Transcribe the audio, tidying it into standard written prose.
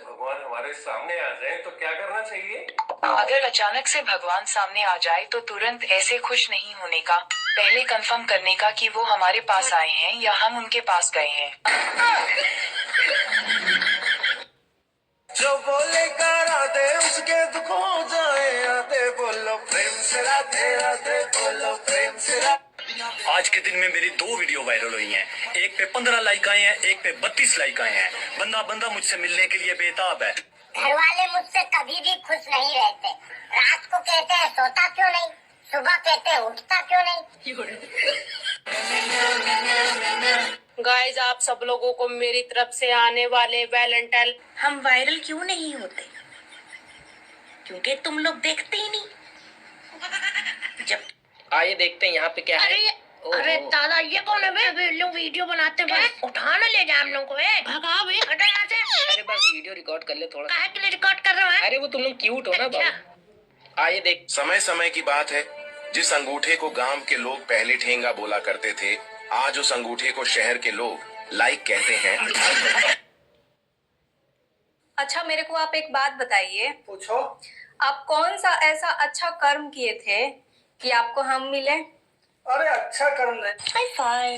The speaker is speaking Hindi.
भगवान हमारे सामने आ जाए तो क्या करना चाहिए? अगर अचानक से भगवान सामने आ जाए तो तुरंत ऐसे खुश नहीं होने का, पहले कंफर्म करने का कि वो हमारे पास आए हैं या हम उनके पास गए हैं। जो बोलेगा राधे उसके दुख हो जाए राधे, बोलो प्रेम से राधे राधे, बोलो प्रेम से राधे। आज के दिन में मेरी 2 वीडियो वायरल हुई हैं। एक पे 15 लाइक आए हैं, एक पे 32 लाइक आए हैं। बंदा मुझसे मिलने के लिए बेताब है। घर वाले मुझसे कभी भी खुश नहीं रहते। रात को कहते हैं सोता क्यों नहीं, सुबह कहते हैं उठता क्यों नहीं। गाइस, आप सब लोगों को मेरी तरफ से आने वाले वैलेंटाइन। हम वायरल क्यों नहीं होते? क्योंकि तुम लोग देखते ही नहीं। जब आइए देखते हैं यहाँ पे क्या है। अरे दादा, ये कौन है बे? लोग वीडियो बनाते हैं, बस उठा ना ले जा हम लोग को। भगा बे, हटा यहाँ से। अरे बस वीडियो रिकॉर्ड कर ले थोड़ा। काहे के लिए रिकॉर्ड कर रहा है? अरे वो तुम लोग क्यूट हो ना बाबू। आइए देख। समय समय की बात है, जिस अंगूठे को गांव के लोग पहले ठेंगा बोला करते थे, आज उस अंगूठे को शहर के लोग लाइक कहते हैं। अच्छा, मेरे को आप एक बात बताइए। पूछो। आप कौन सा ऐसा अच्छा कर्म किए थे कि आपको हम मिले? अरे अच्छा कर्म नहीं। Hi fi.